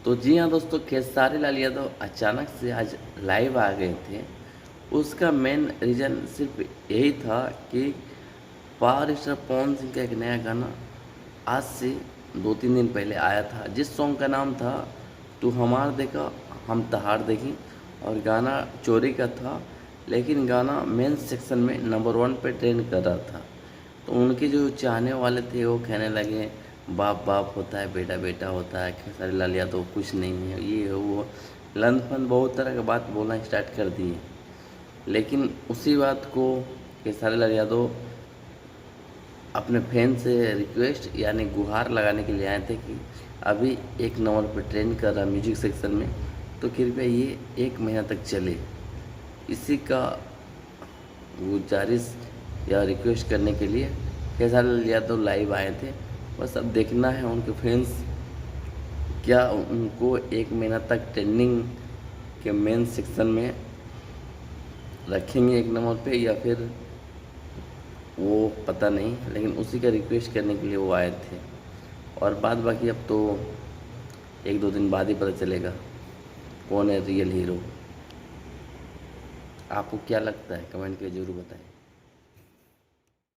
तो जी हाँ दोस्तों, खेसारी लाल यादव अचानक से आज लाइव आ गए थे। उसका मेन रीज़न सिर्फ यही था कि पावर स्टार पवन सिंह का एक नया गाना आज से 2-3 दिन पहले आया था, जिस सॉन्ग का नाम था तू हमार देखा हम तहार देखी, और गाना चोरी का था। लेकिन गाना मेन सेक्शन में नंबर 1 पे ट्रेंड कर रहा था। तो उनके जो चाहने वाले थे वो कहने लगे बाप बाप होता है, बेटा बेटा होता है, खेसारी लाल यादव कुछ नहीं है, ये है वो, लंद फंद बहुत तरह की बात बोलना स्टार्ट कर दिए। लेकिन उसी बात को खेसारी लाल यादव अपने फैन से रिक्वेस्ट यानी गुहार लगाने के लिए आए थे कि अभी 1 नंबर पर ट्रेंड कर रहा म्यूजिक सेक्शन में, तो कृपया ये 1 महीना तक चले। इसी का गुजारिश या रिक्वेस्ट करने के लिए खेसारी लाल यादव लाइव आए थे। बस अब देखना है उनके फैंस क्या उनको 1 महीना तक ट्रेंडिंग के मेन सेक्शन में रखेंगे 1 नंबर पे, या फिर वो पता नहीं। लेकिन उसी का रिक्वेस्ट करने के लिए वो आए थे, और बाद बाकी अब तो 1-2 दिन बाद ही पता चलेगा कौन है रियल हीरो। आपको क्या लगता है कमेंट करके ज़रूर बताएं।